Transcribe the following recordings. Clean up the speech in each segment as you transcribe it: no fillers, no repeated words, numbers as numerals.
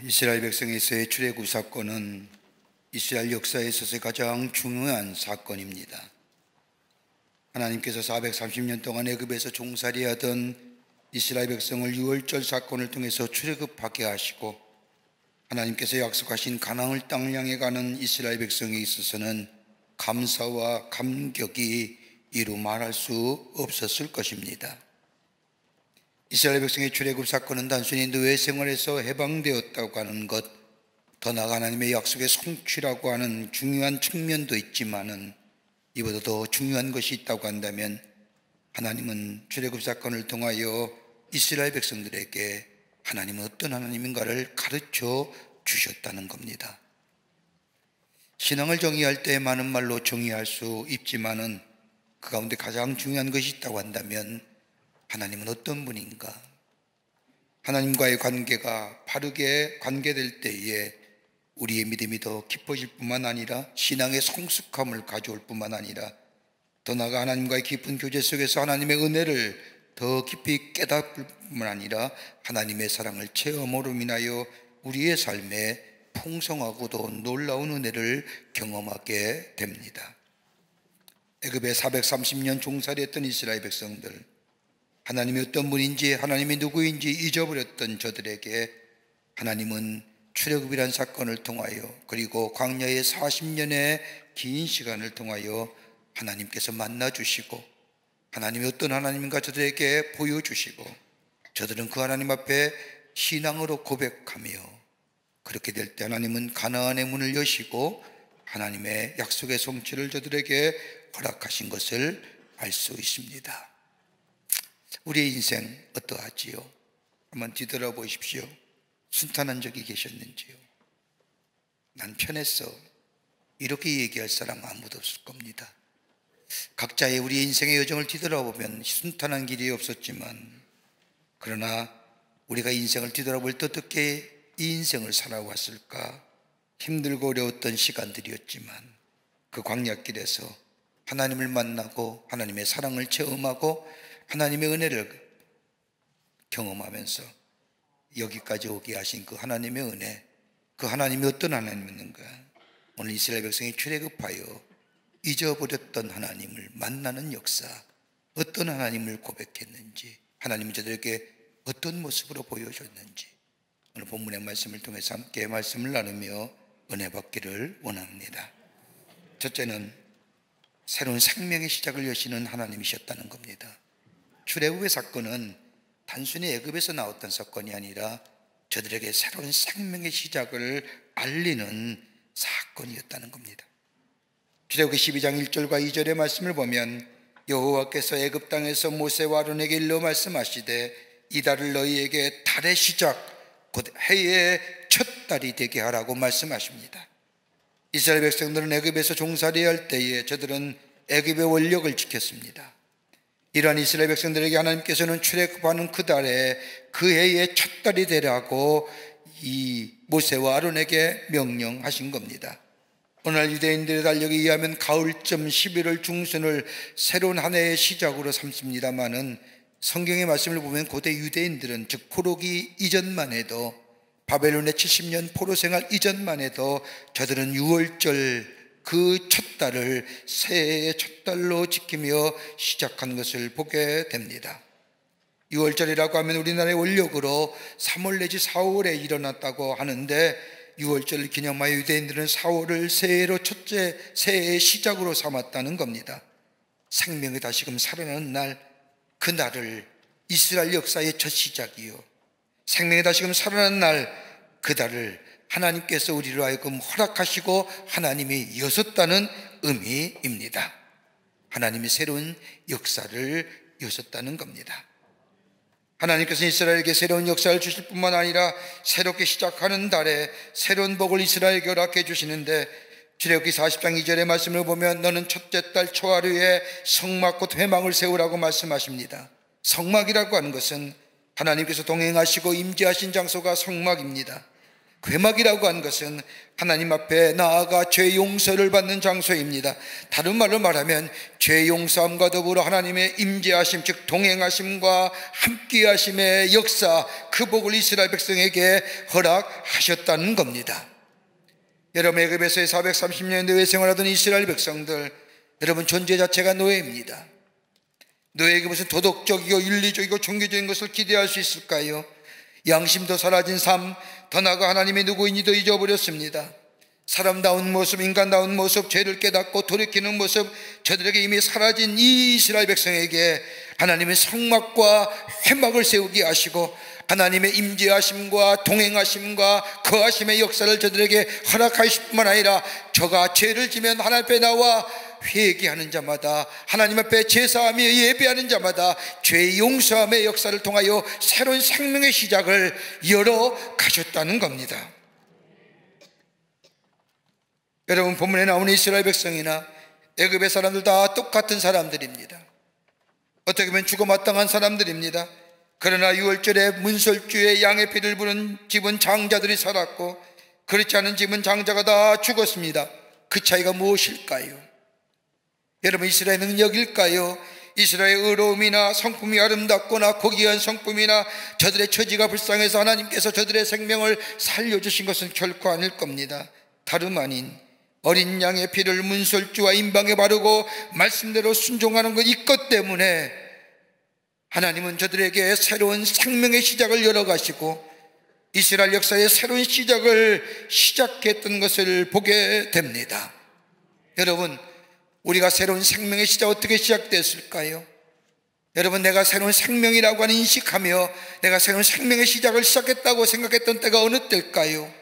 이스라엘 백성에서의 출애굽 사건은 이스라엘 역사에 있어서 가장 중요한 사건입니다. 하나님께서 430년 동안 애굽에서 종살이하던 이스라엘 백성을 유월절 사건을 통해서 출애굽하게 하시고, 하나님께서 약속하신 가나안 땅을 향해 가는 이스라엘 백성에 있어서는 감사와 감격이 이루 말할 수 없었을 것입니다. 이스라엘 백성의 출애굽 사건은 단순히 노예 생활에서 해방되었다고 하는 것, 더 나아가 하나님의 약속의 성취라고 하는 중요한 측면도 있지만은, 이보다 더 중요한 것이 있다고 한다면 하나님은 출애굽 사건을 통하여 이스라엘 백성들에게 하나님은 어떤 하나님인가를 가르쳐 주셨다는 겁니다. 신앙을 정의할 때 많은 말로 정의할 수 있지만은 그 가운데 가장 중요한 것이 있다고 한다면 하나님은 어떤 분인가? 하나님과의 관계가 바르게 관계될 때에 우리의 믿음이 더 깊어질 뿐만 아니라 신앙의 성숙함을 가져올 뿐만 아니라 더 나아가 하나님과의 깊은 교제 속에서 하나님의 은혜를 더 깊이 깨닫을 뿐만 아니라 하나님의 사랑을 체험으로 인하여 우리의 삶에 풍성하고도 놀라운 은혜를 경험하게 됩니다. 애굽에 430년 종살이했던 이스라엘 백성들, 하나님이 어떤 분인지, 하나님이 누구인지 잊어버렸던 저들에게 하나님은 출애굽이란 사건을 통하여, 그리고 광야의 40년의 긴 시간을 통하여 하나님께서 만나주시고, 하나님이 어떤 하나님인가 저들에게 보여주시고, 저들은 그 하나님 앞에 신앙으로 고백하며, 그렇게 될 때 하나님은 가나안의 문을 여시고 하나님의 약속의 성취를 저들에게 허락하신 것을 알 수 있습니다. 우리의 인생 어떠하지요? 한번 뒤돌아보십시오. 순탄한 적이 계셨는지요? 난 편했어, 이렇게 얘기할 사람 아무도 없을 겁니다. 각자의 우리의 인생의 여정을 뒤돌아보면 순탄한 길이 없었지만, 그러나 우리가 인생을 뒤돌아볼 때 어떻게 이 인생을 살아왔을까? 힘들고 어려웠던 시간들이었지만 그 광야길에서 하나님을 만나고 하나님의 사랑을 체험하고 하나님의 은혜를 경험하면서 여기까지 오게 하신 그 하나님의 은혜, 그 하나님이 어떤 하나님이었는가? 오늘 이스라엘 백성이 출애굽하여 잊어버렸던 하나님을 만나는 역사, 어떤 하나님을 고백했는지, 하나님이 저들에게 어떤 모습으로 보여줬는지 오늘 본문의 말씀을 통해서 함께 말씀을 나누며 은혜 받기를 원합니다. 첫째는 새로운 생명의 시작을 여시는 하나님이셨다는 겁니다. 출애굽의 사건은 단순히 애굽에서 나왔던 사건이 아니라 저들에게 새로운 생명의 시작을 알리는 사건이었다는 겁니다. 출애굽기 12장 1절과 2절의 말씀을 보면 여호와께서 애굽 땅에서 모세와 아론에게 일러 말씀하시되 이 달을 너희에게 달의 시작 곧 해의 첫 달이 되게 하라고 말씀하십니다. 이스라엘 백성들은 애굽에서 종살이할 때에 저들은 애굽의 원력을 지켰습니다. 이러한 이스라엘 백성들에게 하나님께서는 출애굽하는 그 달에 그 해의 첫 달이 되라고 이 모세와 아론에게 명령하신 겁니다. 오늘 유대인들의 달력에 의하면 가을쯤 11월 중순을 새로운 한 해의 시작으로 삼습니다마는 성경의 말씀을 보면 고대 유대인들은, 즉 포로기 이전만 해도, 바벨론의 70년 포로 생활 이전만 해도 저들은 유월절 그 첫 달을 새해의 첫 달로 지키며 시작한 것을 보게 됩니다. 유월절이라고 하면 우리나라의 원력으로 3월 내지 4월에 일어났다고 하는데, 유월절을 기념하여 유대인들은 4월을 새해로 첫째 새해의 시작으로 삼았다는 겁니다. 생명이 다시금 살아나는 날, 그 날을 이스라엘 역사의 첫 시작이요, 생명이 다시금 살아나는 날, 그 달을 하나님께서 우리로 하여금 허락하시고 하나님이 여셨다는 의미입니다. 하나님이 새로운 역사를 여셨다는 겁니다. 하나님께서 이스라엘에게 새로운 역사를 주실 뿐만 아니라 새롭게 시작하는 달에 새로운 복을 이스라엘에게 허락해 주시는데, 출애굽기 40장 2절의 말씀을 보면 너는 첫째 달 초하루에 성막 곧 회막을 세우라고 말씀하십니다. 성막이라고 하는 것은 하나님께서 동행하시고 임재하신 장소가 성막입니다. 회막이라고 하는 것은 하나님 앞에 나아가 죄 용서를 받는 장소입니다. 다른 말로 말하면 죄 용서함과 더불어 하나님의 임재하심, 즉 동행하심과 함께하심의 역사, 그 복을 이스라엘 백성에게 허락하셨다는 겁니다. 여러분, 애굽에서의 430년 노예 생활하던 이스라엘 백성들, 여러분 존재 자체가 노예입니다. 노예에게 무슨 도덕적이고 윤리적이고 종교적인 것을 기대할 수 있을까요? 양심도 사라진 삶, 더 나아가 하나님이 누구인지도 잊어버렸습니다. 사람다운 모습, 인간다운 모습, 죄를 깨닫고 돌이키는 모습, 저들에게 이미 사라진 이 이스라엘 백성에게 하나님의 성막과 회막을 세우게 하시고 하나님의 임재하심과 동행하심과 거하심의 역사를 저들에게 허락하실 뿐만 아니라 저가 죄를 지면 하나님 앞에 나와 회개하는 자마다, 하나님 앞에 제사하며 예배하는 자마다 죄 용서함의 역사를 통하여 새로운 생명의 시작을 열어 가셨다는 겁니다. 여러분, 본문에 나오는 이스라엘 백성이나 애굽의 사람들 다 똑같은 사람들입니다. 어떻게 보면 죽어마땅한 사람들입니다. 그러나 유월절에 문설주에 양의 피를 부은 집은 장자들이 살았고 그렇지 않은 집은 장자가 다 죽었습니다. 그 차이가 무엇일까요? 여러분, 이스라엘 능력일까요? 이스라엘의 의로움이나 성품이 아름답거나 고귀한 성품이나 저들의 처지가 불쌍해서 하나님께서 저들의 생명을 살려주신 것은 결코 아닐 겁니다. 다름 아닌 어린 양의 피를 문설주와 임방에 바르고 말씀대로 순종하는 것, 이것 때문에 하나님은 저들에게 새로운 생명의 시작을 열어가시고 이스라엘 역사의 새로운 시작을 시작했던 것을 보게 됩니다. 여러분, 우리가 새로운 생명의 시작 어떻게 시작됐을까요? 여러분, 내가 새로운 생명이라고 하는 인식하며 내가 새로운 생명의 시작을 시작했다고 생각했던 때가 어느 때일까요?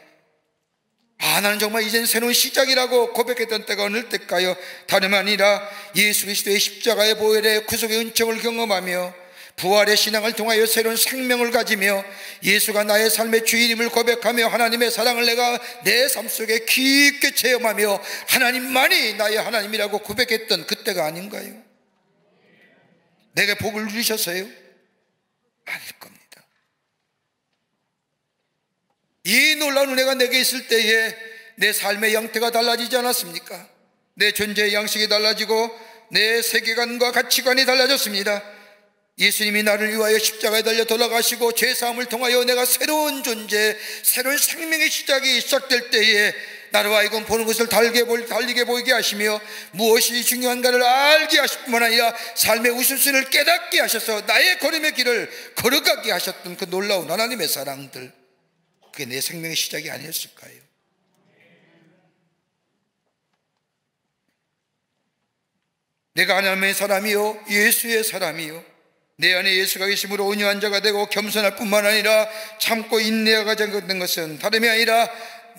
나는 정말 이젠 새로운 시작이라고 고백했던 때가 어느 때일까요? 다름 아니라 예수 그리스도의 십자가의 보혈의 구속의 은총을 경험하며 부활의 신앙을 통하여 새로운 생명을 가지며 예수가 나의 삶의 주인임을 고백하며 하나님의 사랑을 내가 내 삶 속에 깊게 체험하며 하나님만이 나의 하나님이라고 고백했던 그때가 아닌가요? 내게 복을 누리셨어요? 아닐 겁니다. 이 놀라운 은혜가 내게 있을 때에 내 삶의 형태가 달라지지 않았습니까? 내 존재의 양식이 달라지고 내 세계관과 가치관이 달라졌습니다. 예수님이 나를 위하여 십자가에 달려 돌아가시고 죄사함을 통하여 내가 새로운 존재, 새로운 생명의 시작이 시작될 때에 나로 하여금 보는 것을 달리게 보이게 하시며 무엇이 중요한가를 알게 하실 뿐만 아니라 삶의 우선순위를 깨닫게 하셔서 나의 걸음의 길을 걸어가게 하셨던 그 놀라운 하나님의 사랑들, 그게 내 생명의 시작이 아니었을까요? 내가 하나님의 사람이요 예수의 사람이요 내 안에 예수가 계심으로 온유한 자가 되고 겸손할 뿐만 아니라 참고 인내가 된 것은 다름이 아니라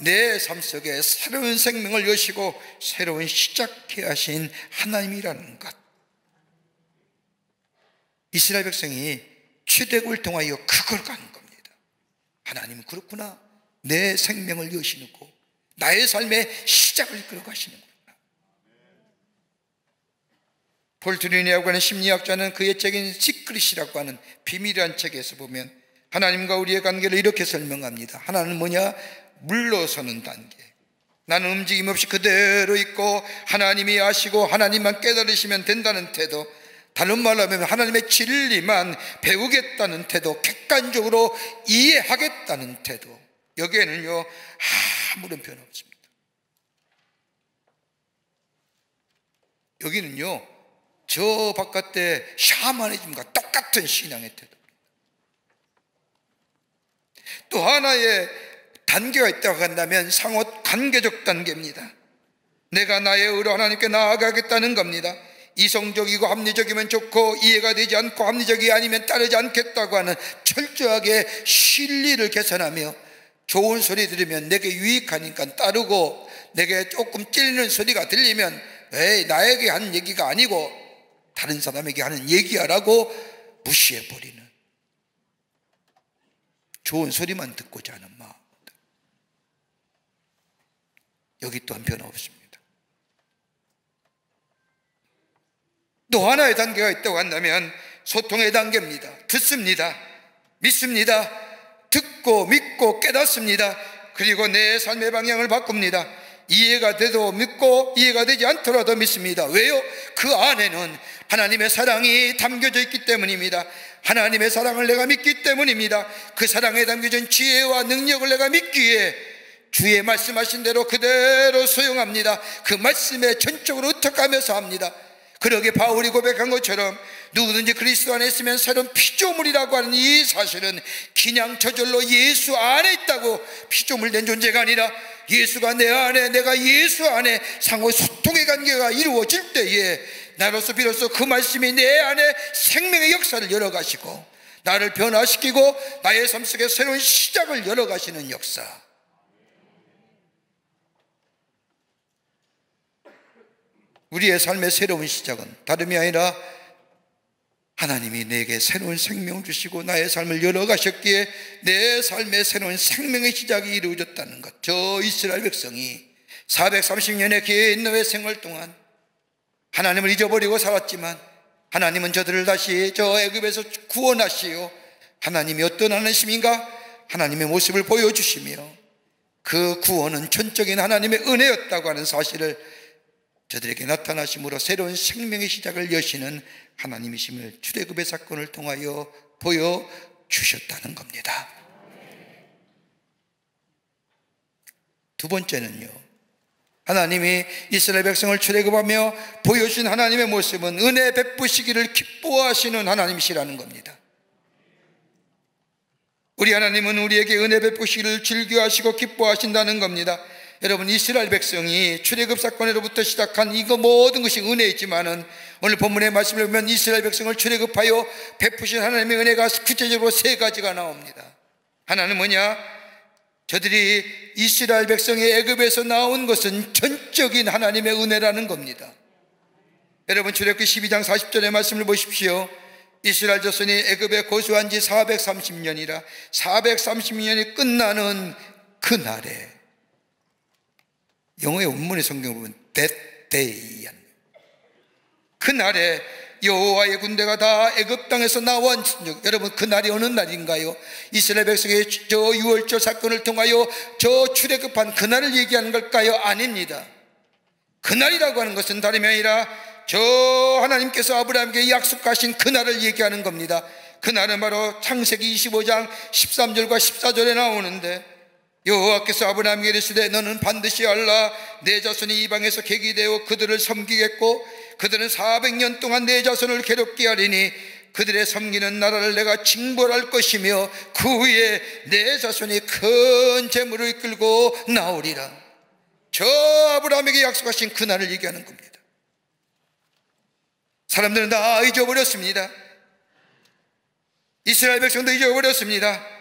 내 삶 속에 새로운 생명을 여시고 새로운 시작해 하신 하나님이라는 것. 이스라엘 백성이 출애굽을 통하여 그걸 가는 겁니다. 하나님은 그렇구나, 내 생명을 여시고 나의 삶의 시작을 이끌어 가시는구나. 폴 트리니라고 하는 심리학자는 그의 책인 시크릿이라고 하는 비밀이라는 책에서 보면 하나님과 우리의 관계를 이렇게 설명합니다. 하나는 뭐냐? 물러서는 단계. 나는 움직임 없이 그대로 있고 하나님이 아시고 하나님만 깨달으시면 된다는 태도, 다른 말로 하면 하나님의 진리만 배우겠다는 태도, 객관적으로 이해하겠다는 태도, 여기에는요 아무런 변화 없습니다. 여기는요 저 바깥의 샤머니즘과 똑같은 신앙의 태도입니다. 또 하나의 단계가 있다고 한다면 상호 관계적 단계입니다. 내가 나의 의로 하나님께 나아가겠다는 겁니다. 이성적이고 합리적이면 좋고 이해가 되지 않고 합리적이 아니면 따르지 않겠다고 하는 철저하게 실리를 계산하며 좋은 소리 들으면 내게 유익하니까 따르고 내게 조금 찔리는 소리가 들리면 에이 나에게 하는 얘기가 아니고 다른 사람에게 하는 얘기야라고 무시해버리는, 좋은 소리만 듣고자 하는 마음들. 여기 또한 변화 없습니다. 또 하나의 단계가 있다고 한다면 소통의 단계입니다. 듣습니다. 믿습니다. 듣고 믿고 깨닫습니다. 그리고 내 삶의 방향을 바꿉니다. 이해가 돼도 믿고 이해가 되지 않더라도 믿습니다. 왜요? 그 안에는 하나님의 사랑이 담겨져 있기 때문입니다. 하나님의 사랑을 내가 믿기 때문입니다. 그 사랑에 담겨진 지혜와 능력을 내가 믿기에 주의 말씀하신 대로 그대로 수용합니다. 그 말씀에 전적으로 의탁하면서 합니다. 그러게 바울이 고백한 것처럼 누구든지 그리스도 안에 있으면 새로운 피조물이라고 하는 이 사실은 그냥 저절로 예수 안에 있다고, 피조물 된 존재가 아니라 예수가 내 안에, 내가 예수 안에 상호 소통의 관계가 이루어질 때에 나로서 비로소 그 말씀이 내 안에 생명의 역사를 열어가시고 나를 변화시키고 나의 삶 속에 새로운 시작을 열어가시는 역사. 우리의 삶의 새로운 시작은 다름이 아니라 하나님이 내게 새로운 생명을 주시고 나의 삶을 열어가셨기에 내 삶의 새로운 생명의 시작이 이루어졌다는 것. 저 이스라엘 백성이 430년의 기노의 생활 동안 하나님을 잊어버리고 살았지만 하나님은 저들을 다시 저 애굽에서 구원하시어 하나님이 어떤 하나님인가 하나님의 모습을 보여주시며 그 구원은 전적인 하나님의 은혜였다고 하는 사실을 저들에게 나타나심으로 새로운 생명의 시작을 여시는 하나님이심을 출애굽의 사건을 통하여 보여주셨다는 겁니다. 두 번째는요, 하나님이 이스라엘 백성을 출애굽하며 보여주신 하나님의 모습은 은혜 베푸시기를 기뻐하시는 하나님이시라는 겁니다. 우리 하나님은 우리에게 은혜 베푸시기를 즐겨하시고 기뻐하신다는 겁니다. 여러분, 이스라엘 백성이 출애굽 사건으로부터 시작한 이거 모든 것이 은혜이지만은 오늘 본문의 말씀을 보면 이스라엘 백성을 출애굽하여 베푸신 하나님의 은혜가 구체적으로 세 가지가 나옵니다. 하나는 뭐냐? 저들이 이스라엘 백성이 애굽에서 나온 것은 전적인 하나님의 은혜라는 겁니다. 여러분, 출애굽기 12장 40절의 말씀을 보십시오. 이스라엘 자손이 애굽에 거주한 지 430년이라 430년이 끝나는 그날에, 영어의 원문의 성경을 보면 that day, 그날에 여호와의 군대가 다 애굽 땅에서 나온, 여러분 그날이 어느 날인가요? 이스라엘 백성의 저 유월절 사건을 통하여 저 출애굽한 그날을 얘기하는 걸까요? 아닙니다. 그날이라고 하는 것은 다름이 아니라 저 하나님께서 아브라함에게 약속하신 그날을 얘기하는 겁니다. 그날은 바로 창세기 25장 13절과 14절에 나오는데, 여호와께서 아브라함에게 이르시되 너는 반드시 알라. 내 자손이 이방에서 객이 되어 그들을 섬기겠고 그들은 400년 동안 내 자손을 괴롭게 하리니 그들의 섬기는 나라를 내가 징벌할 것이며 그 후에 내 자손이 큰 재물을 이끌고 나오리라. 저 아브라함에게 약속하신 그날을 얘기하는 겁니다. 사람들은 다 잊어버렸습니다. 이스라엘 백성도 잊어버렸습니다.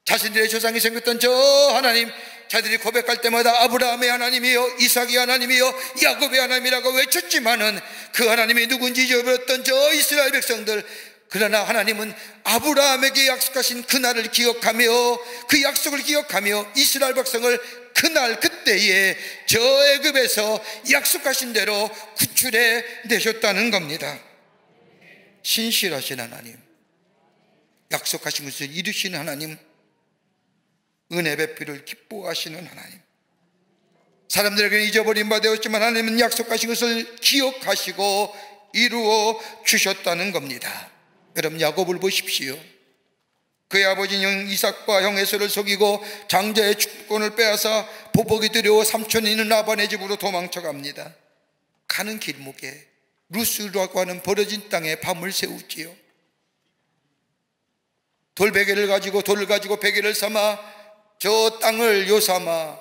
자신들의 조상이 생겼던 저 하나님, 자들이 고백할 때마다 아브라함의 하나님이요 이삭의 하나님이요 야곱의 하나님이라고 외쳤지만은 그 하나님이 누군지 잊어버렸던 저 이스라엘 백성들, 그러나 하나님은 아브라함에게 약속하신 그날을 기억하며 그 약속을 기억하며 이스라엘 백성을 그날 그때에 저 애굽에서 약속하신 대로 구출해 내셨다는 겁니다. 신실하신 하나님, 약속하신 것을 이루시는 하나님, 은혜 베풀을 기뻐하시는 하나님, 사람들에게는 잊어버린 바 되었지만 하나님은 약속하신 것을 기억하시고 이루어 주셨다는 겁니다. 여러분, 야곱을 보십시오. 그의 아버지 형 이삭과 형 에서를 속이고 장자의 축복권을 빼앗아 보복이 두려워 삼촌이 있는 라반의 집으로 도망쳐 갑니다. 가는 길목에 루스라고 하는 버려진 땅에 밤을 새우지요. 돌베개를 가지고 돌을 가지고 베개를 삼아 저 땅을 요삼아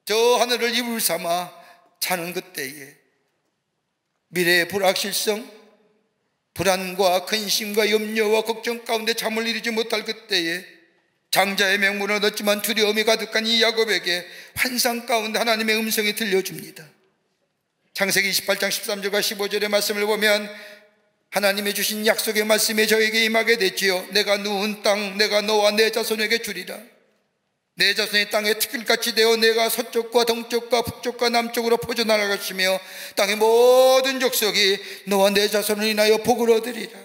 저 하늘을 이불 삼아 자는 그때에 미래의 불확실성, 불안과 근심과 염려와 걱정 가운데 잠을 이루지 못할 그때에 장자의 명분을 얻었지만 두려움이 가득한 이 야곱에게 환상 가운데 하나님의 음성이 들려줍니다. 창세기 28장 13절과 15절의 말씀을 보면 하나님이 주신 약속의 말씀이 저에게 임하게 됐지요. 내가 누운 땅 내가 너와 내 자손에게 주리라. 내 자손이 땅에 티끌같이 되어 내가 서쪽과 동쪽과 북쪽과 남쪽으로 퍼져나갈 것이며 땅의 모든 족속이 너와 내 자손을 인하여 복을 얻으리라.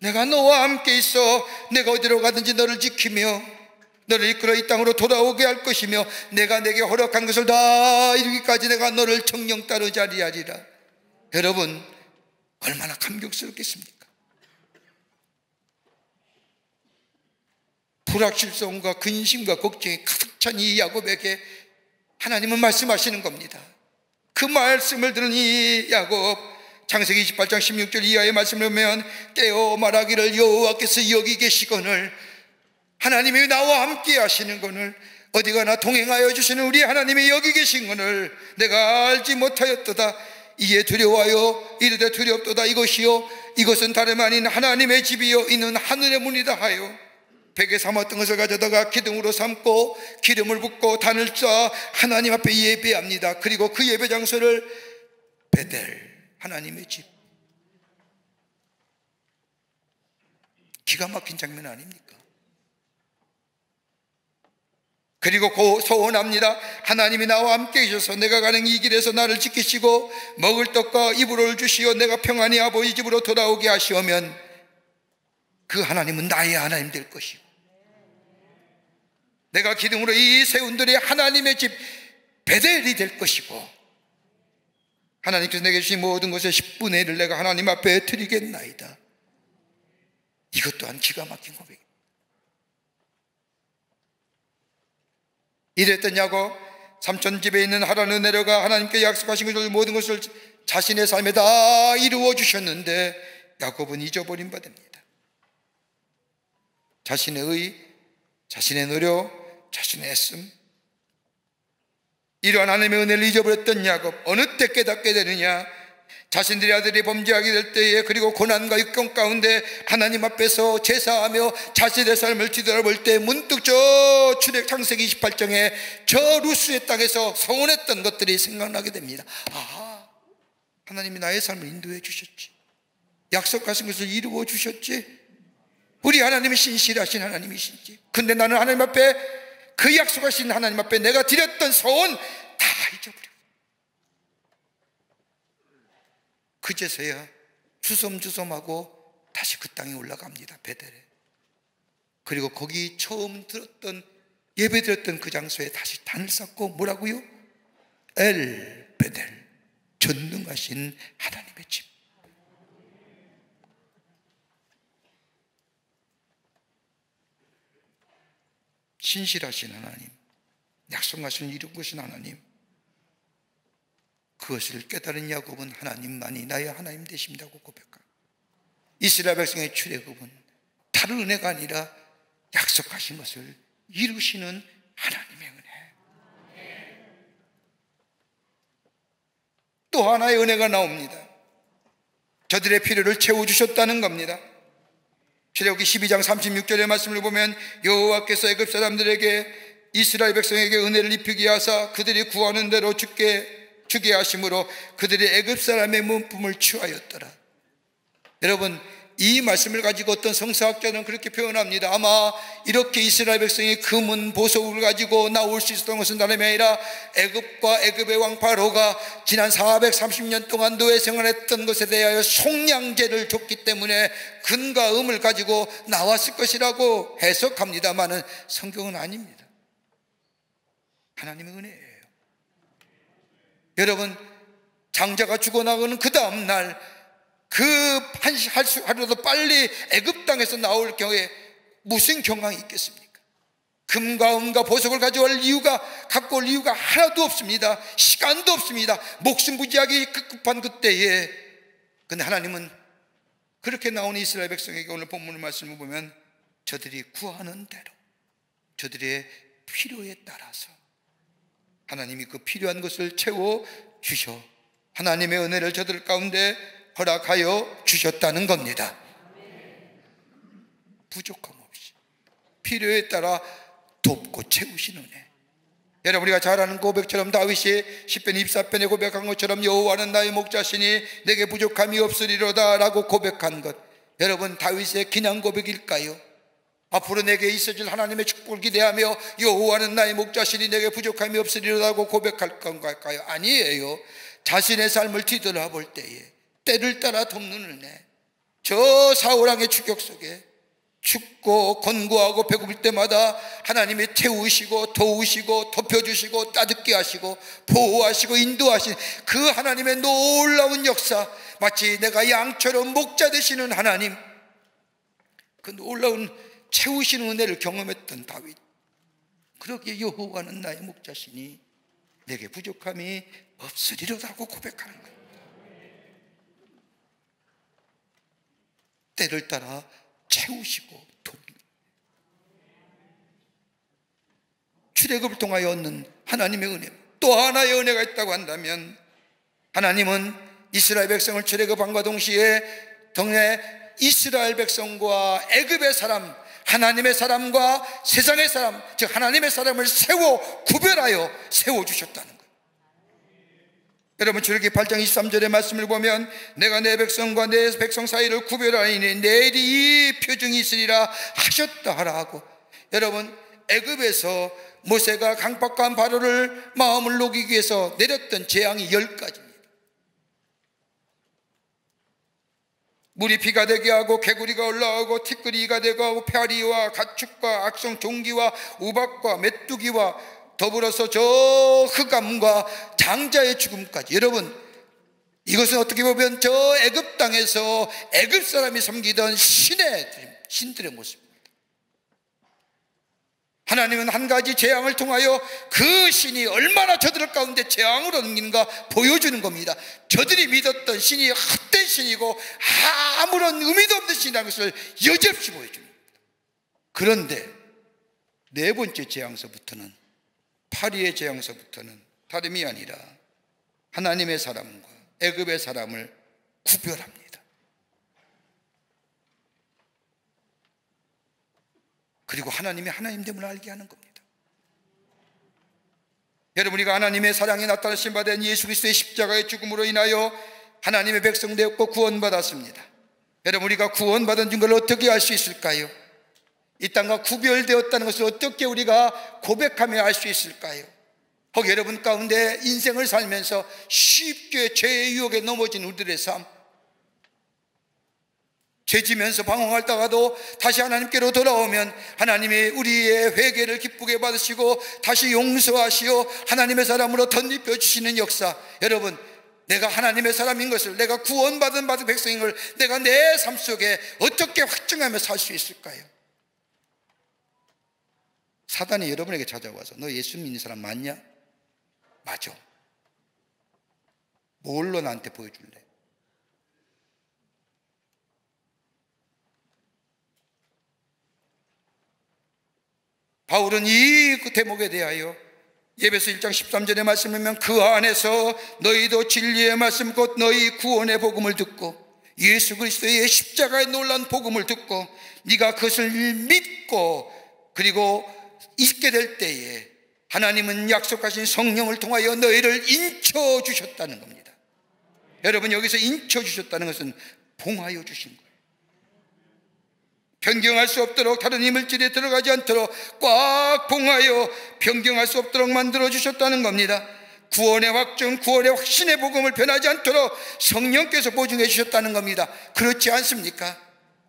내가 너와 함께 있어 내가 어디로 가든지 너를 지키며 너를 이끌어 이 땅으로 돌아오게 할 것이며 내가 내게 허락한 것을 다 이루기까지 내가 너를 정령 따르 자리하리라. 여러분, 얼마나 감격스럽겠습니까? 불확실성과 근심과 걱정이 가득 찬 이 야곱에게 하나님은 말씀하시는 겁니다. 그 말씀을 들은 이 야곱, 창세기 28장 16절 이하의 말씀을 보면 깨어 말하기를 여호와께서 여기 계시거늘, 하나님이 나와 함께 하시는 거늘, 어디 가나 동행하여 주시는 우리 하나님이 여기 계신 거늘 내가 알지 못하였도다. 이에 두려워하여 이르되 두렵도다. 이것은 다름 아닌 하나님의 집이요 이는 하늘의 문이다 하여 베개 삼았던 것을 가져다가 기둥으로 삼고 기름을 붓고 단을 쌓아 하나님 앞에 예배합니다. 그리고 그 예배 장소를 베델, 하나님의 집. 기가 막힌 장면 아닙니까? 그리고 소원합니다. 하나님이 나와 함께 계셔서 내가 가는 이 길에서 나를 지키시고 먹을 떡과 이불을 주시어 내가 평안히 아버지 집으로 돌아오게 하시오면 그 하나님은 나의 하나님 될 것이고, 내가 기둥으로 이 세운들의 하나님의 집 베델이 될 것이고, 하나님께서 내게 주신 모든 것의 10분의 1을 내가 하나님 앞에 드리겠나이다. 이것 또한 기가 막힌 고백입니다. 이랬던 야곱, 삼촌 집에 있는 하란으로 내려가 하나님께 약속하신 것을 모든 것을 자신의 삶에 다 이루어 주셨는데 야곱은 잊어버린 바 됩니다. 자신의 의, 자신의 노력, 자신의 애씀, 이러한 하나님의 은혜를 잊어버렸던 야곱, 어느 때 깨닫게 되느냐? 자신들의 아들이 범죄하게 될 때에, 그리고 고난과 역경 가운데 하나님 앞에서 제사하며 자신의 삶을 뒤돌아볼 때 문득 저 창세기 28장에 저 루스의 땅에서 서원했던 것들이 생각나게 됩니다. 아, 하나님이 나의 삶을 인도해 주셨지, 약속하신 것을 이루어 주셨지, 우리 하나님이 신실하신 하나님이신지. 근데 나는 하나님 앞에, 그 약속하신 하나님 앞에 내가 드렸던 서원 다 잊어버려. 그제서야 주섬주섬하고 다시 그 땅에 올라갑니다. 베델에. 그리고 거기 처음 들었던, 예배 드렸던 그 장소에 다시 단을 쌓고 뭐라고요? 엘 베델, 전능하신 하나님의 집. 신실하신 하나님, 약속하신 이루신 하나님, 그것을 깨달은 야곱은 하나님만이 나의 하나님 되신다고 고백합니다. 이스라엘 백성의 출애굽은 다른 은혜가 아니라 약속하신 것을 이루시는 하나님의 은혜. 또 하나의 은혜가 나옵니다. 저들의 필요를 채워주셨다는 겁니다. 출애굽기 12장 36절의 말씀을 보면 여호와께서 애굽 사람들에게, 이스라엘 백성에게 은혜를 입히게 하사 그들이 구하는 대로 주게 하심으로 그들이 애굽 사람의 문품을 취하였더라. 여러분, 이 말씀을 가지고 어떤 성서학자는 그렇게 표현합니다. 아마 이렇게 이스라엘 백성이 금은 보석을 가지고 나올 수 있었던 것은 다름이 아니라 애굽과 애굽의 왕 바로가 지난 430년 동안 노예 생활했던 것에 대하여 속량제를 줬기 때문에 근과 음을 가지고 나왔을 것이라고 해석합니다마는 성경은 아닙니다. 하나님의 은혜예요. 여러분, 장자가 죽어나가는 그 다음날 그 하루라도 빨리 애굽 땅에서 나올 경우에 무슨 경황이 있겠습니까? 금과 은과 보석을 갖고 올 이유가 하나도 없습니다. 시간도 없습니다. 목숨 부지하기 급급한 그때에, 근데 하나님은 그렇게 나오는 이스라엘 백성에게 오늘 본문 말씀을 보면 저들이 구하는 대로, 저들의 필요에 따라서 하나님이 그 필요한 것을 채워주셔 하나님의 은혜를 저들 가운데 허락하여 주셨다는 겁니다. 부족함 없이 필요에 따라 돕고 채우시는 은혜. 여러분, 우리가 잘 아는 고백처럼 다윗이 시편 24편에 고백한 것처럼 여호와는 나의 목자시니 내게 부족함이 없으리로다 라고 고백한 것, 여러분, 다윗의 기냥 고백일까요? 앞으로 내게 있어질 하나님의 축복을 기대하며 여호와는 나의 목자시니 내게 부족함이 없으리라고 고백할 건가요? 아니에요. 자신의 삶을 뒤돌아볼 때에 때를 따라 돕는 은혜, 저 사울왕의 추격 속에 춥고 권고하고 배고플 때마다 하나님이 태우시고 도우시고 덮여주시고 따뜻게 하시고 보호하시고 인도하시는 그 하나님의 놀라운 역사, 마치 내가 양처럼 목자 되시는 하나님, 그 놀라운 채우시는 은혜를 경험했던 다윗. 그러기에 여호와는 나의 목자시니 내게 부족함이 없으리로다고 고백하는 거예요. 때를 따라 채우시고 돕니다. 출애굽을 통하여 얻는 하나님의 은혜, 또 하나의 은혜가 있다고 한다면, 하나님은 이스라엘 백성을 출애굽함과 동시에 동네 이스라엘 백성과 애굽의 사람, 하나님의 사람과 세상의 사람, 즉 하나님의 사람을 세워 구별하여 세워주셨다는 거예요. 여러분, 출애굽기 8장 23절의 말씀을 보면 내가 내 백성과 내 백성 사이를 구별하리니 내일이 이 표징이 있으리라 하셨다 하라 하고, 여러분, 애굽에서 모세가 강팍한 바로를 마음을 녹이기 위해서 내렸던 재앙이 10가지입니다. 물이 피가 되게 하고 개구리가 올라오고 티끌이가 되게 하고 파리와 가축과 악성 종기와 우박과 메뚜기와 더불어서 저 흑암과 장자의 죽음까지. 여러분, 이것은 어떻게 보면 저 애굽 땅에서 애굽 사람이 섬기던 신들의 모습입니다. 하나님은 한 가지 재앙을 통하여 그 신이 얼마나 저들 가운데 재앙으로 옮기는가 보여주는 겁니다. 저들이 믿었던 신이 헛된 신이고 아무런 의미도 없는 신이라는 것을 여지없이 보여줍니다. 그런데 네 번째 재앙서부터는, 파리의 재앙서부터는 다름이 아니라 하나님의 사람과 애굽의 사람을 구별합니다. 그리고 하나님의 하나님됨을 알게 하는 겁니다. 여러분, 우리가 하나님의 사랑이 나타나신 바 된 예수 그리스도의 십자가의 죽음으로 인하여 하나님의 백성 되었고 구원받았습니다. 여러분, 우리가 구원받은 걸 어떻게 알 수 있을까요? 이 땅과 구별되었다는 것을 어떻게 우리가 고백하며 알 수 있을까요? 혹 여러분 가운데 인생을 살면서 쉽게 죄의 유혹에 넘어진 우리들의 삶, 죄지면서 방황하다가도 다시 하나님께로 돌아오면 하나님이 우리의 회개를 기쁘게 받으시고 다시 용서하시어 하나님의 사람으로 덧입혀 주시는 역사. 여러분, 내가 하나님의 사람인 것을, 내가 구원받은 백성인 걸 내가 내 삶 속에 어떻게 확증하며 살 수 있을까요? 사단이 여러분에게 찾아와서 너 예수 믿는 사람 맞냐? 맞아. 뭘로 나한테 보여줄래? 바울은 이 대목에 대하여 에베소 1장 13절의 말씀을 보면 그 안에서 너희도 진리의 말씀 곧 너희 구원의 복음을 듣고 예수 그리스도의 십자가의 놀라운 복음을 듣고 네가 그것을 믿고 그리고 있게 될 때에 하나님은 약속하신 성령을 통하여 너희를 인쳐 주셨다는 겁니다. 여러분, 여기서 인쳐 주셨다는 것은 봉하여 주신 거예요. 변경할 수 없도록, 다른 이물질에 들어가지 않도록 꽉 봉하여 변경할 수 없도록 만들어 주셨다는 겁니다. 구원의 확증, 구원의 확신의 복음을 변하지 않도록 성령께서 보증해 주셨다는 겁니다. 그렇지 않습니까?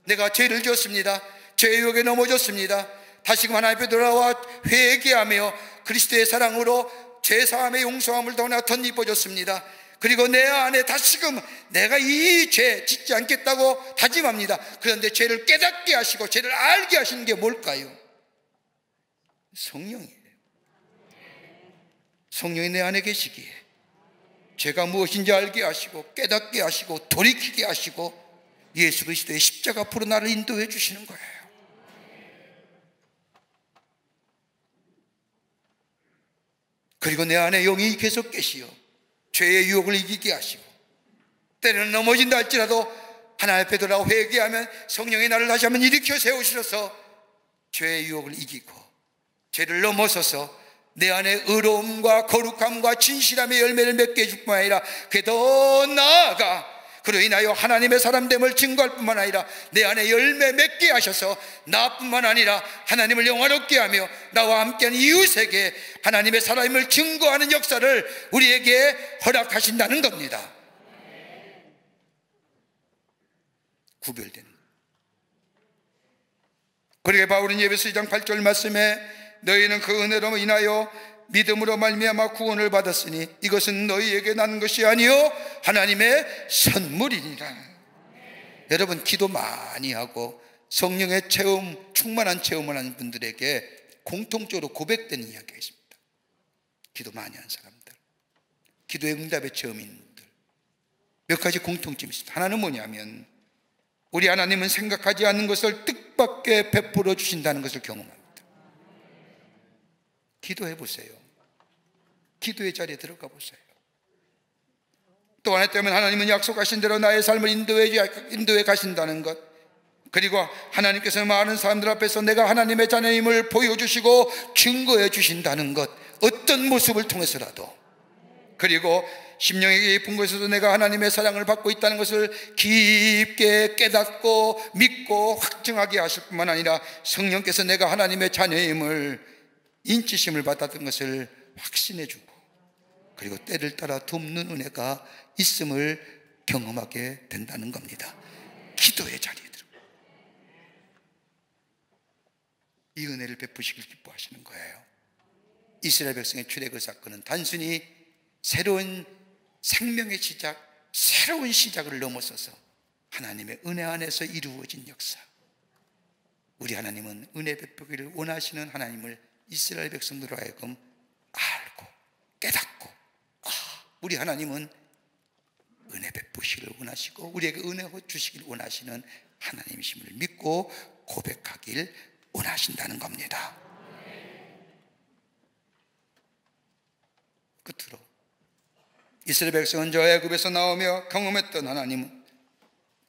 내가 죄를 지었습니다. 죄의 유혹에 넘어졌습니다. 다시금 하나님 앞에 돌아와 회개하며 그리스도의 사랑으로 죄사함의 용서함을 덧입어줬습니다. 그리고 내 안에 다시금 내가 이 죄 짓지 않겠다고 다짐합니다. 그런데 죄를 깨닫게 하시고 죄를 알게 하시는 게 뭘까요? 성령이에요. 성령이 내 안에 계시기에 죄가 무엇인지 알게 하시고 깨닫게 하시고 돌이키게 하시고 예수 그리스도의 십자가 앞으로 나를 인도해 주시는 거예요. 그리고 내 안에 영이 계속 계시어 죄의 유혹을 이기게 하시고 때로는 넘어진다 할지라도 하나님 앞에 돌아와 회개하면 성령이 나를 다시 한번 일으켜 세우셔서 죄의 유혹을 이기고 죄를 넘어서서 내 안에 의로움과 거룩함과 진실함의 열매를 맺게 해줄 뿐만 아니라 그게 더 나아가 그로 인하여 하나님의 사람됨을 증거할 뿐만 아니라 내 안에 열매 맺게 하셔서 나뿐만 아니라 하나님을 영화롭게 하며 나와 함께하는 이웃에게 하나님의 사람임을 증거하는 역사를 우리에게 허락하신다는 겁니다. 구별되는, 그러게 바울은 에베소 2장 8절 말씀에 너희는 그 은혜로 인하여 믿음으로 말미암아 구원을 받았으니 이것은 너희에게 난 것이 아니요 하나님의 선물이니라. 여러분, 기도 많이 하고 성령의 체험, 충만한 체험을 하는 분들에게 공통적으로 고백되는 이야기가 있습니다. 기도 많이 하는 사람들, 기도의 응답의 체험이 있는 분들, 몇 가지 공통점이 있습니다. 하나는 뭐냐면 우리 하나님은 생각하지 않는 것을 뜻밖의 베풀어 주신다는 것을 경험합니다. 기도해 보세요. 기도의 자리에 들어가 보세요. 또 하나 때문에 하나님은 약속하신 대로 나의 삶을 인도해 가신다는 것, 그리고 하나님께서 많은 사람들 앞에서 내가 하나님의 자녀임을 보여주시고 증거해 주신다는 것, 어떤 모습을 통해서라도. 그리고 심령에게 예쁜 것에서도 내가 하나님의 사랑을 받고 있다는 것을 깊게 깨닫고 믿고 확증하게 하실 뿐만 아니라 성령께서 내가 하나님의 자녀임을, 인치심을 받았던 것을 확신해 주고, 그리고 때를 따라 돕는 은혜가 있음을 경험하게 된다는 겁니다. 기도의 자리에 들어 이 은혜를 베푸시길 기뻐하시는 거예요. 이스라엘 백성의 출애굽 사건은 단순히 새로운 생명의 시작, 새로운 시작을 넘어서서 하나님의 은혜 안에서 이루어진 역사. 우리 하나님은 은혜 베푸기를 원하시는 하나님을 이스라엘 백성들로 하여금 알고 깨닫고, 우리 하나님은 은혜 베푸시기를 원하시고 우리에게 은혜 주시길 원하시는 하나님이심을 믿고 고백하길 원하신다는 겁니다. 끝으로 이스라엘 백성은 저 애굽에서 나오며 경험했던 하나님은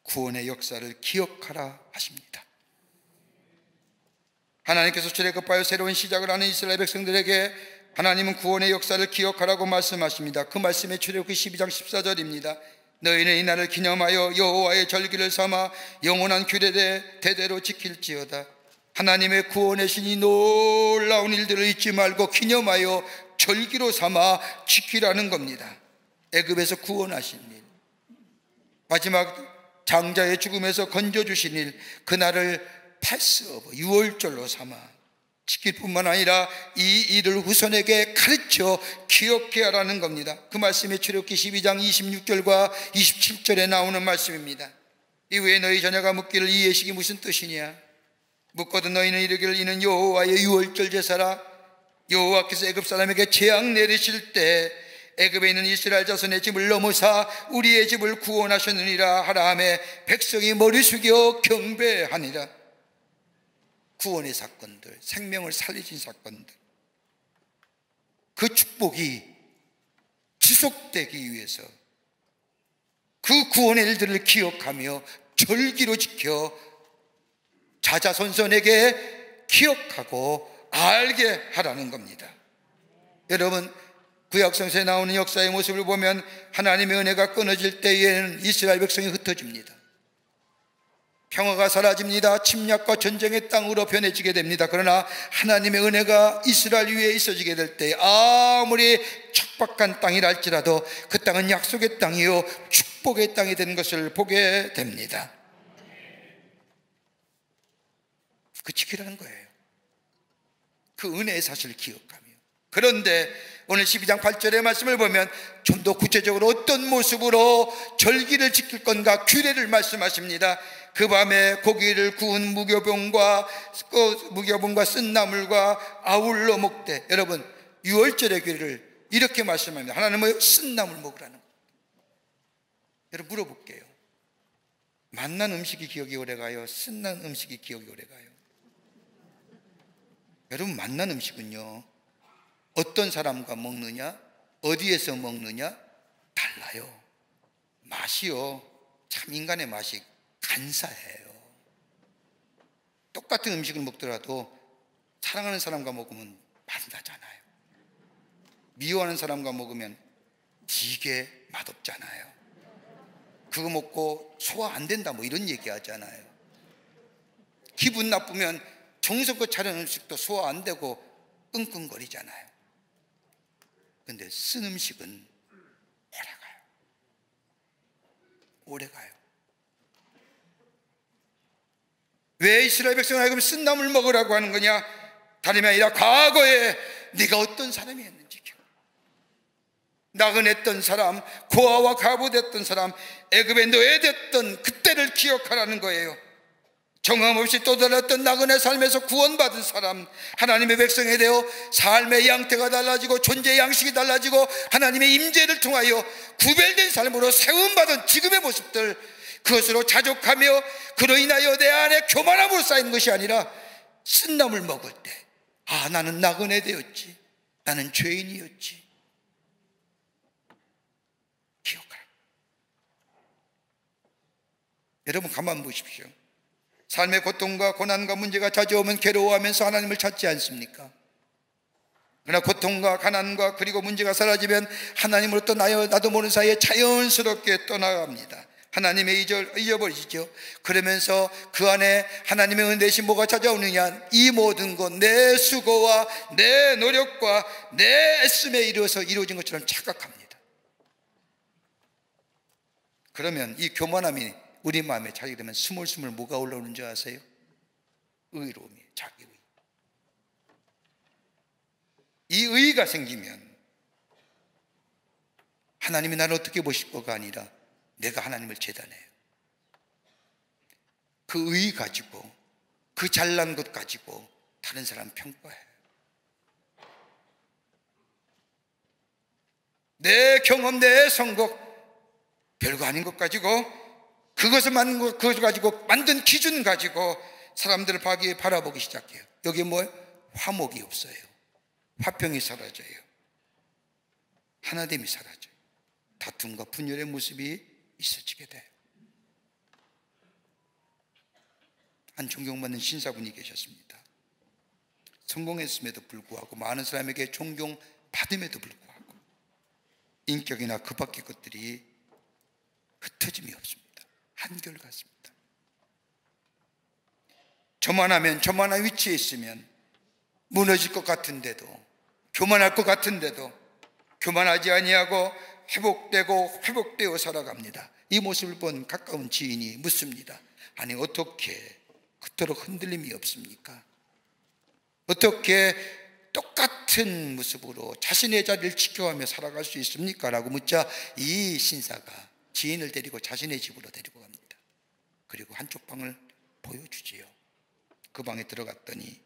구원의 역사를 기억하라 하십니다. 하나님께서 출애굽하여 새로운 시작을 하는 이스라엘 백성들에게 하나님은 구원의 역사를 기억하라고 말씀하십니다. 그 말씀이 출애굽기 12장 14절입니다. 너희는 이 날을 기념하여 여호와의 절기를 삼아 영원한 규례대 대대로 지킬지어다. 하나님의 구원의 신이 놀라운 일들을 잊지 말고 기념하여 절기로 삼아 지키라는 겁니다. 애굽에서 구원하신 일, 마지막 장자의 죽음에서 건져주신 일, 그날을 패스오버, 유월절로 삼아 지킬 뿐만 아니라 이 일을 후손에게 가르쳐 기억해 하라는 겁니다. 그 말씀이 출애굽기 12장 26절과 27절에 나오는 말씀입니다. 이후에 너희 자녀가 묻기를 이 예식이 무슨 뜻이냐? 묻거든 너희는 이르기를 이는 여호와의 유월절 제사라. 여호와께서 애굽 사람에게 재앙 내리실 때 애굽에 있는 이스라엘 자손의 집을 넘어사 우리의 집을 구원하셨느니라 하라 하매 백성이 머리 숙여 경배하니라. 구원의 사건들, 생명을 살리신 사건들, 그 축복이 지속되기 위해서 그 구원의 일들을 기억하며 절기로 지켜 자자손손에게 기억하고 알게 하라는 겁니다. 여러분, 구약성서에 나오는 역사의 모습을 보면 하나님의 은혜가 끊어질 때에는 이스라엘 백성이 흩어집니다. 평화가 사라집니다. 침략과 전쟁의 땅으로 변해지게 됩니다. 그러나 하나님의 은혜가 이스라엘 위에 있어지게 될 때 아무리 척박한 땅이라 할지라도 그 땅은 약속의 땅이요 축복의 땅이 되는 것을 보게 됩니다. 그 지키라는 거예요. 그 은혜의 사실을 기억하며. 그런데 오늘 12장 8절의 말씀을 보면 좀 더 구체적으로 어떤 모습으로 절기를 지킬 건가 규례를 말씀하십니다. 그 밤에 고기를 구운 무교병과 쓴 나물과 아울러 먹되. 여러분, 유월절의 규례를 이렇게 말씀합니다. 하나님은 쓴 나물 먹으라는 거예요. 여러분, 물어볼게요. 맛난 음식이 기억이 오래가요? 쓴난 음식이 기억이 오래가요? 여러분, 맛난 음식은요 어떤 사람과 먹느냐, 어디에서 먹느냐 달라요. 맛이요, 참 인간의 맛이 간사해요. 똑같은 음식을 먹더라도 사랑하는 사람과 먹으면 맛이 나잖아요. 미워하는 사람과 먹으면 되게 맛없잖아요. 그거 먹고 소화 안 된다 뭐 이런 얘기 하잖아요. 기분 나쁘면 정성껏 차린 음식도 소화 안 되고 끙끙거리잖아요. 근데 쓴 음식은 오래가요. 오래가요. 왜 이스라엘 백성을 하여금 쓴나물 먹으라고 하는 거냐? 다름이 아니라 과거에 네가 어떤 사람이었는지, 나그네했던 사람, 고아와 가부됐던 사람, 애굽에 노예됐던 그때를 기억하라는 거예요. 정함 없이 떠돌았던 나그네 삶에서 구원받은 사람, 하나님의 백성에 대해 삶의 양태가 달라지고 존재의 양식이 달라지고 하나님의 임재를 통하여 구별된 삶으로 세움받은 지금의 모습들, 그것으로 자족하며 그로 인하여 내 안에 교만함으로 쌓이는 것이 아니라 쓴나물 먹을 때, 아, 나는 나그네 되었지, 나는 죄인이었지, 기억하라. 여러분 가만 보십시오. 삶의 고통과 고난과 문제가 찾아오면 괴로워하면서 하나님을 찾지 않습니까? 그러나 고통과 가난과 그리고 문제가 사라지면 하나님으로부터 나도 모르는 사이에 자연스럽게 떠나갑니다. 하나님의 잊어버리시죠. 그러면서 그 안에 하나님의 은혜 대신 뭐가 찾아오느냐? 이 모든 것, 내 수고와 내 노력과 내 애씀에 이루어서 이루어진 것처럼 착각합니다. 그러면 이 교만함이 우리 마음에 차게 되면 스물스물 뭐가 올라오는 줄 아세요? 의로움이에요. 자기 의. 이 의가 생기면 하나님이 나를 어떻게 보실 거가 아니라 내가 하나님을 재단해요. 그 의 가지고, 그 잘난 것 가지고 다른 사람 평가해요. 내 경험, 내 성공, 별거 아닌 것 가지고, 그것을 만든 것, 그것을 가지고 만든 기준 가지고 사람들을 바라보기 시작해요. 여기 뭐예요? 화목이 없어요. 화평이 사라져요. 하나됨이 사라져요. 다툼과 분열의 모습이 있어지게 돼요. 한 존경받는 신사분이 계셨습니다. 성공했음에도 불구하고, 많은 사람에게 존경받음에도 불구하고 인격이나 그 밖의 것들이 흩어짐이 없습니다. 한결같습니다. 저만하면, 저만한 위치에 있으면 무너질 것 같은데도, 교만할 것 같은데도 교만하지 아니하고 회복되어 살아갑니다. 이 모습을 본 가까운 지인이 묻습니다. 아니, 어떻게 그토록 흔들림이 없습니까? 어떻게 똑같은 모습으로 자신의 자리를 지켜가며 살아갈 수 있습니까? 라고 묻자 이 신사가 지인을 데리고 자신의 집으로 데리고 갑니다. 그리고 한쪽 방을 보여주지요. 그 방에 들어갔더니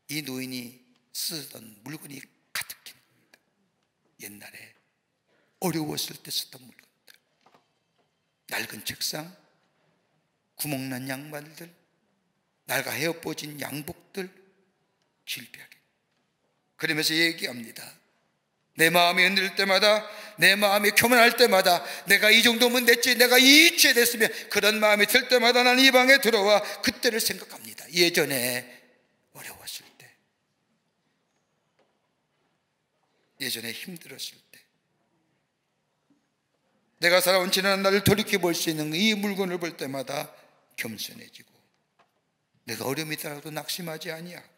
이 노인이 쓰던 물건이 가득히 있습니다. 옛날에 어려웠을 때 쓰던 물건들, 낡은 책상, 구멍난 양말들, 낡아 헤어퍼진 양복들, 질비하게. 그러면서 얘기합니다. 내 마음이 흔들릴 때마다, 내 마음이 교만할 때마다, 내가 이 정도면 됐지, 내가 이 위치에 됐으면, 그런 마음이 들 때마다 나는 이 방에 들어와 그때를 생각합니다. 예전에 어려웠을 때, 예전에 힘들었을 때, 내가 살아온 지난 날을 돌이켜볼 수 있는 이 물건을 볼 때마다 겸손해지고, 내가 어려움이 있더라도 낙심하지 아니하고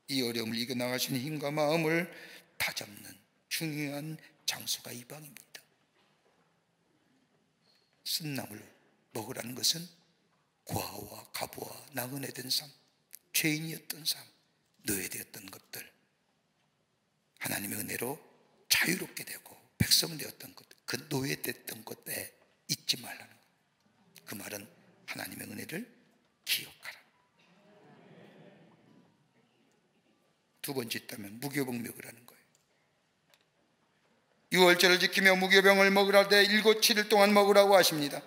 이 어려움을 이겨나가시는 힘과 마음을 다잡는 중요한 장소가 이 방입니다. 쓴나물 먹으라는 것은 고아와 가부와 나그네 된 삶, 죄인이었던 삶, 노예되었던 것들, 하나님의 은혜로 자유롭게 되고 백성 되었던 것, 그 노예됐던 것에 잊지 말라는 것. 그 말은 하나님의 은혜를 기억하라. 두 번째 있다면 무교병 먹으라는 거예요. 유월절을 지키며 무교병을 먹으라 때 7, 7일 동안 먹으라고 하십니다.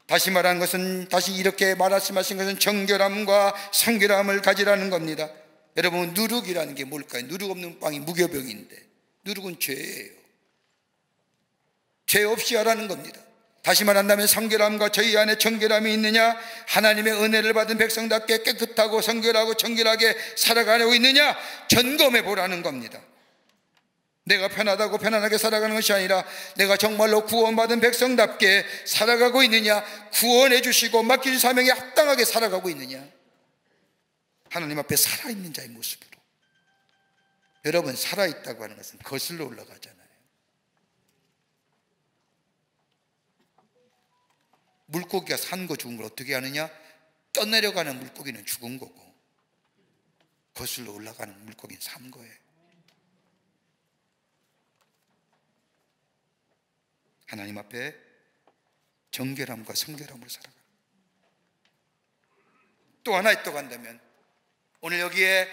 다시 말하는 것은, 다시 이렇게 말씀하신 것은 정결함과 성결함을 가지라는 겁니다. 여러분, 누룩이라는 게 뭘까요? 누룩 없는 빵이 무교병인데, 누룩은 죄예요. 죄 없이 하라는 겁니다. 다시 말한다면 성결함과 저희 안에 정결함이 있느냐, 하나님의 은혜를 받은 백성답게 깨끗하고 성결하고 정결하게 살아가려고 있느냐, 점검해 보라는 겁니다. 내가 편하다고 편안하게 살아가는 것이 아니라 내가 정말로 구원받은 백성답게 살아가고 있느냐, 구원해 주시고 맡기신 사명에 합당하게 살아가고 있느냐, 하나님 앞에 살아있는 자의 모습으로. 여러분, 살아있다고 하는 것은 거슬러 올라가잖아요. 물고기가 산 거 죽은 걸 어떻게 하느냐? 떠내려가는 물고기는 죽은 거고 거슬러 올라가는 물고기는 산 거예요. 하나님 앞에 정결함과 성결함으로 살아가는. 또 하나 있다고 한다면 오늘 여기에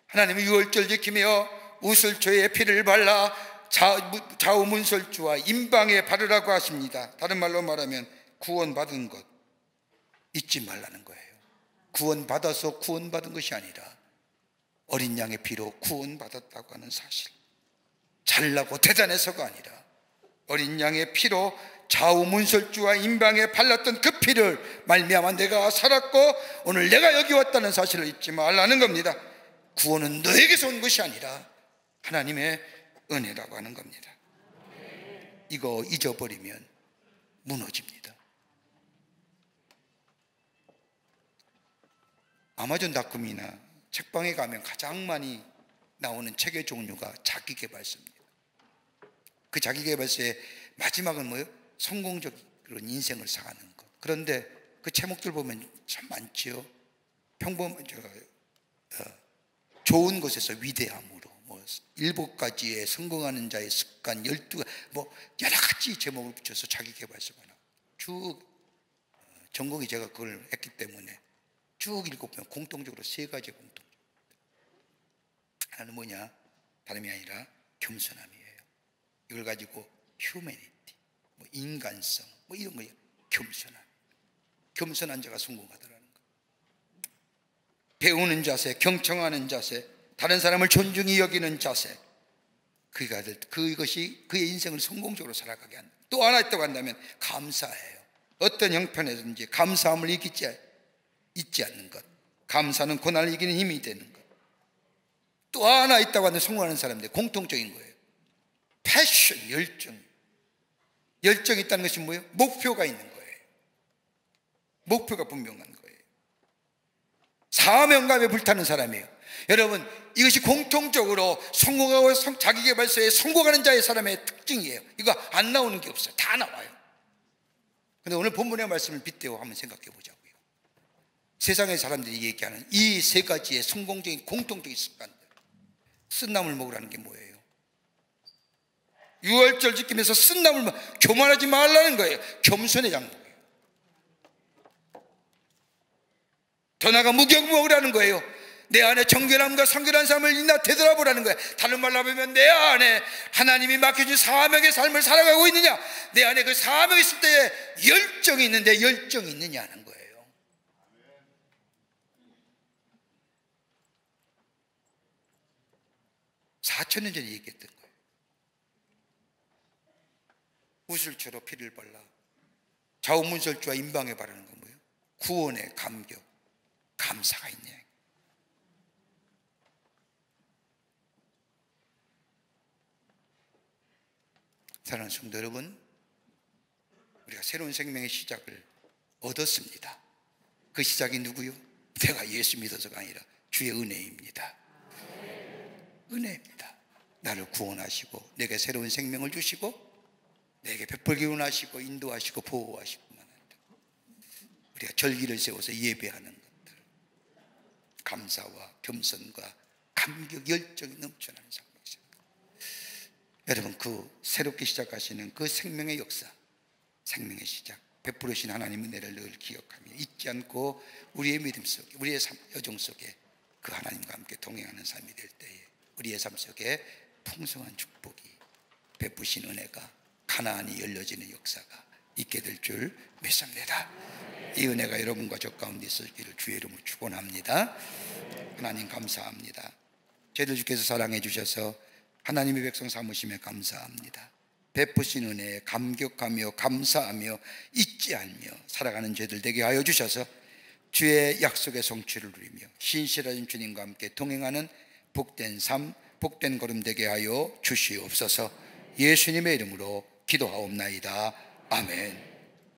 하나님의 유월절 지키며 우슬초에 피를 발라 좌우문설주와 임방에 바르라고 하십니다. 다른 말로 말하면 구원받은 것 잊지 말라는 거예요. 구원받아서 구원받은 것이 아니라 어린 양의 피로 구원받았다고 하는 사실, 잘나고 대단해서가 아니라 어린 양의 피로 좌우문설주와 임방에 발랐던 그 피를 말미암아 내가 살았고 오늘 내가 여기 왔다는 사실을 잊지 말라는 겁니다. 구원은 너에게서 온 것이 아니라 하나님의 은혜라고 하는 겁니다. 이거 잊어버리면 무너집니다. 아마존닷컴이나 책방에 가면 가장 많이 나오는 책의 종류가 자기계발서입니다. 그 자기계발서의 마지막은 뭐예요? 성공적인 인생을 살아가는 것. 그런데 그 제목들 보면 참 많지요. 좋은 곳에서 위대함으로, 7가지의 성공하는 자의 습관, 12, 여러 가지 제목을 붙여서 자기계발서가 나와요. 쭉 전공이 제가 그걸 했기 때문에 쭉 읽어보면 공통적으로 3가지 공통. 하나는 뭐냐? 다름이 아니라 겸손함이에요. 이걸 가지고 휴머니티, 인간성, 이런 거예요. 겸손한 자가 성공하더라는 거. 배우는 자세, 경청하는 자세, 다른 사람을 존중히 여기는 자세, 그것이 그의 인생을 성공적으로 살아가게 한다. 또 하나 있다고 한다면 감사해요. 어떤 형편에든지 감사함을 잊지 않는 것. 감사는 고난을 이기는 힘이 되는 것. 또 하나 있다고 하는데 성공하는 사람들 공통적인 거예요. 패션, 열정이 있다는 것이 뭐예요? 목표가 있는 거예요. 목표가 분명한 거예요. 사명감에 불타는 사람이에요. 여러분, 이것이 공통적으로 성공하고 자기계발서에 성공하는 자의 사람의 특징이에요. 이거 안 나오는 게 없어요. 다 나와요. 그런데 오늘 본문의 말씀을 빗대어 한번 생각해 보자고요. 세상의 사람들이 얘기하는 이 3가지의 성공적인 공통적인 습관들, 쓴나물 먹으라는 게 뭐예요? 유월절 지키면서 쓴나물 교만하지 말라는 거예요. 겸손의 장목이에요. 더 나아가 무경 먹으라는 거예요. 내 안에 정결함과 성결한 삶을 인나 되돌아보라는 거예요. 다른 말로 하면 내 안에 하나님이 맡겨준 사명의 삶을 살아가고 있느냐, 내 안에 그 사명이 있을 때에 열정이 있는데 열정이 있느냐는 거예요. (4,000년) 전에 얘기했던 거예요. 우슬초로 피를 발라 좌우문설주와 임방에 바르는 건 뭐예요? 구원의 감격, 감사가 있냐. 사랑하는 성도 여러분, 우리가 새로운 생명의 시작을 얻었습니다. 그 시작이 누구요? 내가 예수 믿어서가 아니라 주의 은혜입니다. 은혜입니다. 나를 구원하시고 내게 새로운 생명을 주시고 내게 베풀기 원하시고 인도하시고 보호하시고만 한다. 우리가 절기를 세워서 예배하는 것들, 감사와 겸손과 감격, 열정이 넘쳐나는 삶이죠. 여러분, 그 새롭게 시작하시는 그 생명의 역사, 생명의 시작, 베풀으신 하나님의 은혜를 늘 기억하며 잊지 않고 우리의 믿음 속에, 우리의 여정 속에 그 하나님과 함께 동행하는 삶이 될 때에 우리의 삶 속에 풍성한 축복이, 베푸신 은혜가, 가나안이 열려지는 역사가 있게 될 줄 믿습니다. 이 은혜가 여러분과 저 가운데 있을기를 주의 이름으로 축원합니다. 하나님 감사합니다. 저희들 주께서 사랑해 주셔서 하나님의 백성 삼으심에 감사합니다. 베푸신 은혜에 감격하며 감사하며 잊지 않으며 살아가는 저희들 되게 하여 주셔서 주의 약속의 성취를 누리며 신실하신 주님과 함께 동행하는 복된 삶, 복된 걸음 되게 하여 주시옵소서. 예수님의 이름으로 기도하옵나이다. 아멘.